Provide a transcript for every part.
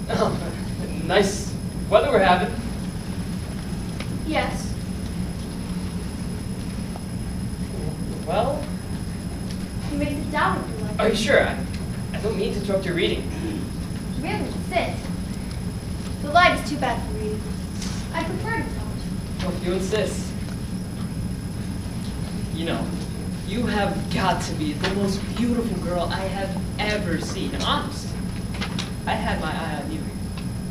Oh, nice weather we're having. Yes. Well, You may sit down if you like. are you sure? I don't mean to interrupt your reading. Really, sit. The light is too bad for reading. I prefer to talk. Well, if you insist. You know, you have got to be the most beautiful girl I have ever seen. Honest. I had my eye on you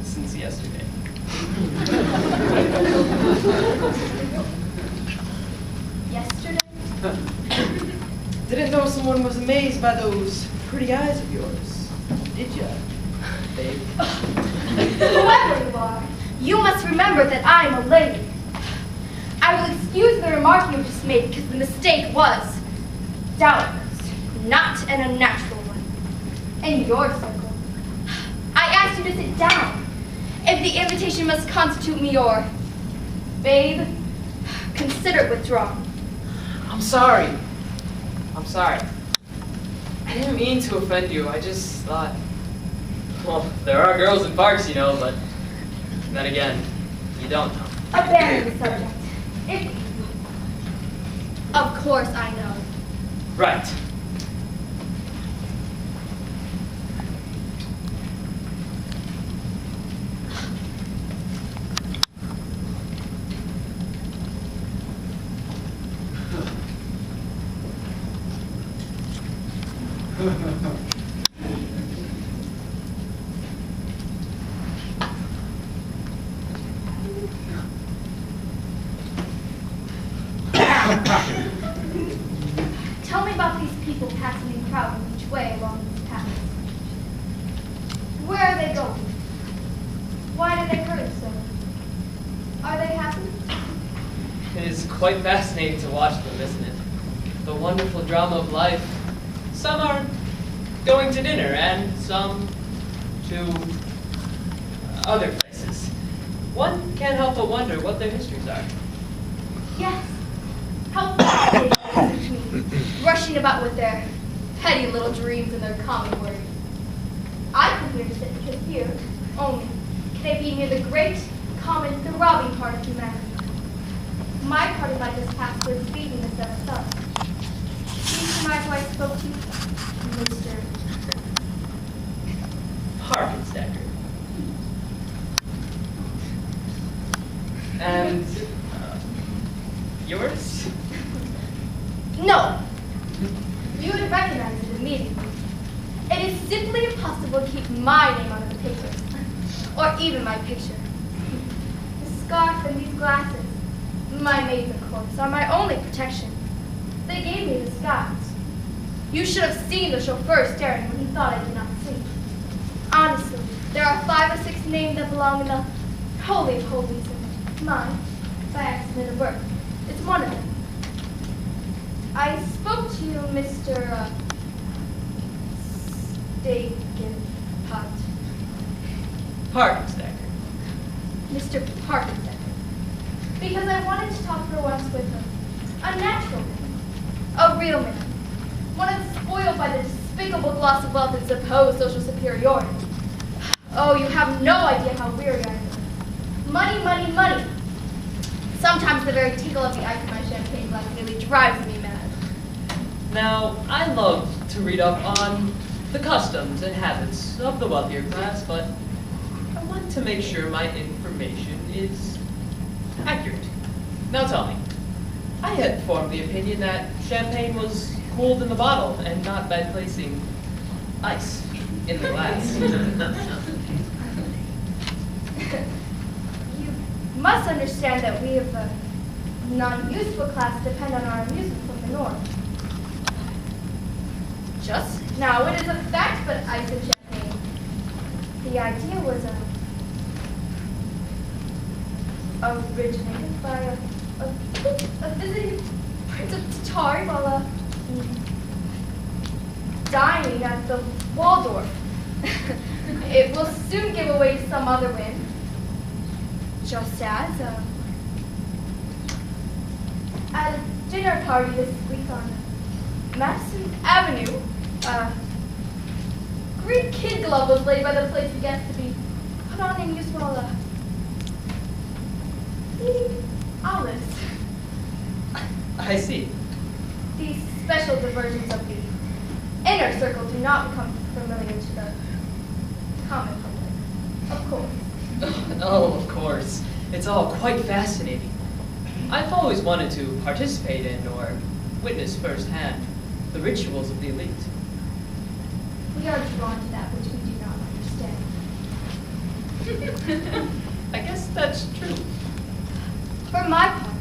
since yesterday. Yesterday? Didn't know someone was amazed by those pretty eyes of yours, did ya, babe? Whoever you are, you must remember that I am a lady. I will excuse the remark you just made because the mistake was, doubtless, not an unnatural one. In your circle, I asked you to sit down. If the invitation must constitute me your babe, consider withdrawing. I'm sorry. I'm sorry. I didn't mean to offend you. I just thought, well, there are girls in parks, you know, but then again, you don't know. Abandon the subject. Of course I know. Right. Tell me about these people passing in crowds each way along these paths. Where are they going? Why do they hurt so? Are they happy? It is quite fascinating to watch them, isn't it? The wonderful drama of life. Some are going to dinner, and some to other places. One can't help but wonder what their histories are. Yes. How fascinating it is to me, rushing about with their petty little dreams and their common worries. I come here to sit because here, only, can they be near the great, common, throbbing part of humanity. My part of life is passed with feedingness of itself. These whom I spoke to, Mr. Parkenstacker. And yours? No! You would recognize it immediately. It is simply impossible to keep my name out of the papers, or even my picture. The scarf and these glasses, my maids, of course, are my only protection. They gave me the skies. You should have seen the chauffeur staring when he thought I did not see. Honestly, there are 5 or 6 names that belong in the holy of holies, and mine, by accident of birth, is one of them. I spoke to you, Mr. Steakenpot. Parkenstacker. Mr. Parkenstacker. Because I wanted to talk for once with a natural man, a real man, one unspoiled by the despicable gloss of wealth and supposed social superiority. Oh, you have no idea how weary I am. Money, money, money. Sometimes the very tinkle of the ice in my champagne glass nearly drives me mad. Now, I love to read up on the customs and habits of the wealthier class, but I want to make sure my information is accurate. Now tell me, I had formed the opinion that champagne was cooled in the bottle and not by placing ice in the glass. You must understand that we of the non-useful class depend on our amusement from the north. Just now it is a fact, but ice and champagne. The idea was originated by a visiting Prince of Tatari while dining at the Waldorf. It will soon give away to some other wind. Just as at a dinner party this week on Madison Avenue, Greek kid glove was laid by the place guest to be put on and use while eating olives. I see. These special diversions of the inner circle do not become familiar to the common public, of course. Oh, of course. It's all quite fascinating. I've always wanted to participate in or witness firsthand the rituals of the elite. We are drawn to that which we do not understand. I guess that's true. For my part,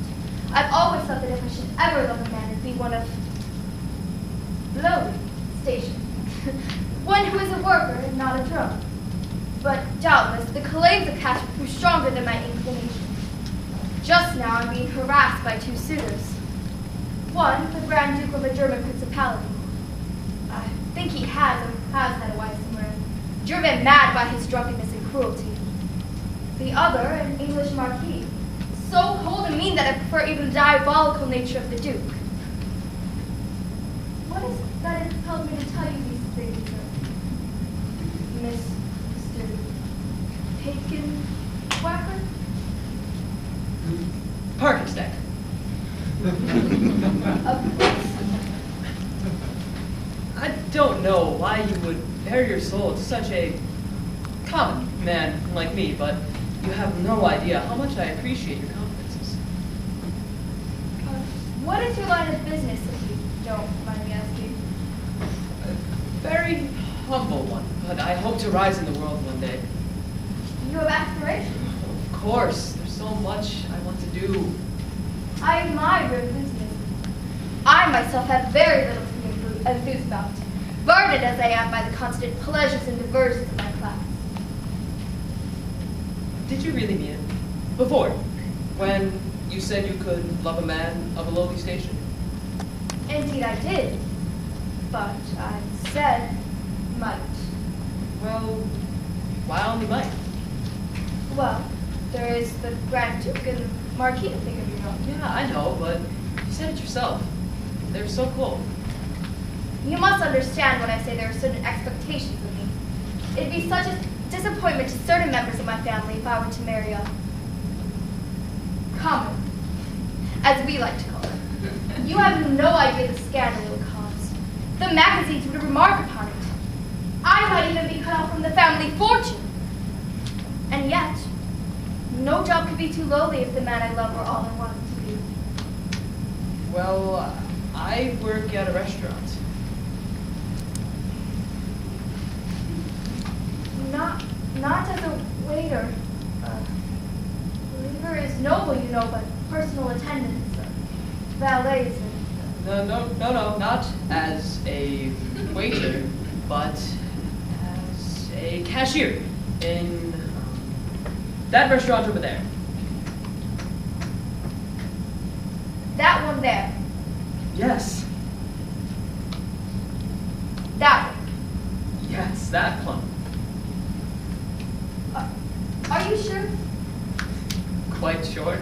I've always thought that if I should ever love a man, it'd be one of lowly station. One who is a worker and not a drone. But doubtless, the claims of caste prove stronger than my inclination. Just now, I'm being harassed by two suitors. One, the Grand Duke of a German principality. I think he has had a wife somewhere, driven mad by his drunkenness and cruelty. The other, an English marquis, so cold and mean that I prefer even the diabolical nature of the Duke. What is it that has compelled me to tell you these things, Mr. Bacon Whacker? Parkenstack. Of course. I don't know why you would bare your soul to such a common man like me, but you have no idea how much I appreciate your confidences. What is your line of business, if you don't mind me asking? A very humble one, but I hope to rise in the world one day. You have aspirations. Of course, there's so much I want to do. I admire your enthusiasm. I myself have very little to be enthused about, burdened as I am by the constant pleasures and diversions of my class. Did you really mean it? Before, when you said you could love a man of a lowly station? Indeed I did, but I said might. Well, why only might? Well, there is the Grand Duke and Marquis to think of, you know. Yeah, I know, but you said it yourself. They're so cold. You must understand when I say there are certain expectations of me. It'd be such a disappointment to certain members of my family if I were to marry a common, as we like to call it. You have no idea the scandal it would cause. The magazines would remark upon it. I might even be cut off from the family fortune. And yet, no job could be too lowly if the man I love were all I wanted to be. Well, I work at a restaurant. Not as a waiter. Waiter is noble, you know, but personal attendants, valets, and... No, not as a waiter, but as a cashier in that restaurant over there. That one there. Yes. That one. Yes, that one. Are you sure? Quite sure.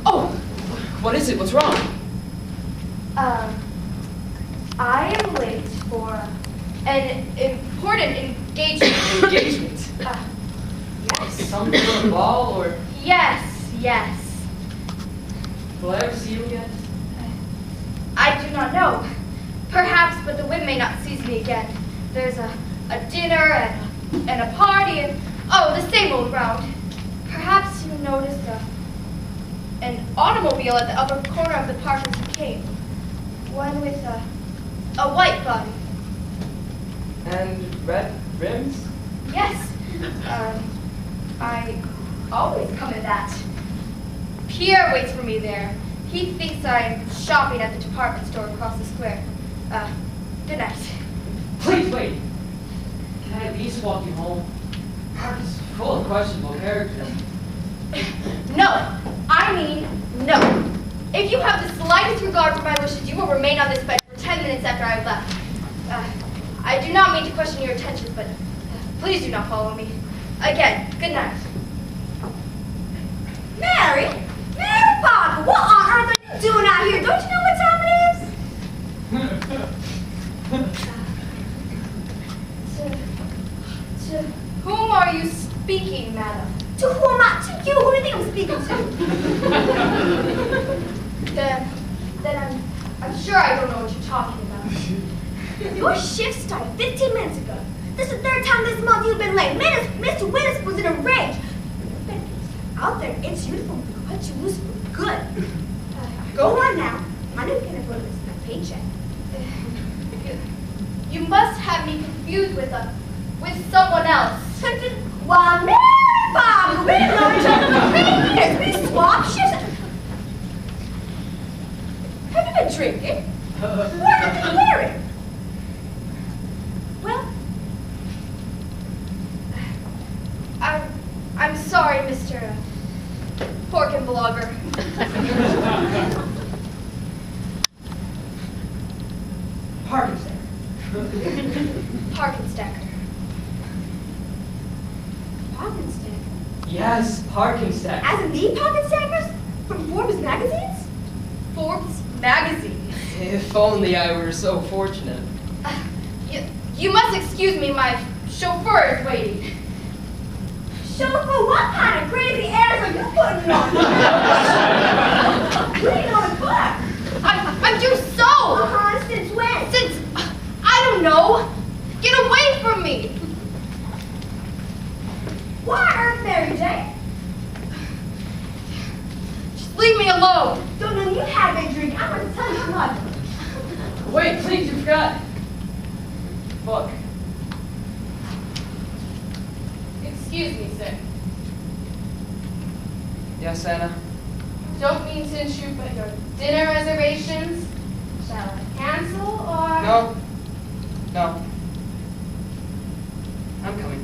Oh, what is it? What's wrong? I am late for an important engagement. Engagement? Yes. Some sort of ball, or Yes. will I ever see you again? I do not know. Perhaps, but the wind may not seize me again. There's a dinner and a party and, oh, the same old round. Perhaps you noticed an automobile at the upper corner of the park as you came. One with a white body. And red rims? Yes. I always come in that. Pierre waits for me there. He thinks I'm shopping at the department store across the square. Good night. Please wait. Can I at least walk you home? Park is full of questionable characters. No. I mean, no. If you have the slightest regard for my wishes, you will remain on this bed for 10 minutes after I have left. I do not mean to question your intentions, but please do not follow me. Again, good night. Mary Parker, what on earth are you doing out here? Don't you know what time it is? speaking, madam? To who am I? To you? Who do you think I'm speaking to? then I'm sure I don't know what you're talking about. Your shift started 15 minutes ago. This is the third time this month you've been late. Mr. Willis was in a rage. Out there, it's beautiful. Cut you loose for good. Go on now. I know you can't afford this my paycheck. You must have me confused with someone else. Why, Mary Bob, we know each other for 3 years. We swap shifts. Have you been drinking? Where have you been wearing? Well, I'm sorry, Mr. Pork and Blogger. Parkenstacker. Parkenstacker? Yes, Parkenstacker. As in the Parkenstackers? From Forbes magazines? Forbes magazines? If only I were so fortunate. You must excuse me, my chauffeur is waiting. Chauffeur, what kind of crazy airs are you putting on? Waiting on a car. I'm due so. Since when? Since, I don't know. Get away from me. Why on earth, Mary Jane? Just leave me alone. Don't know you have been drinking. I'm going to tell you what. Wait, please, you forgot. Look. Excuse me, sir. Yes, Anna? Don't mean to intrude, but your dinner reservations, shall I cancel or? No. No. I'm coming.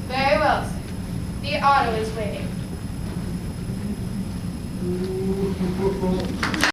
Very well, sir. The auto is waiting.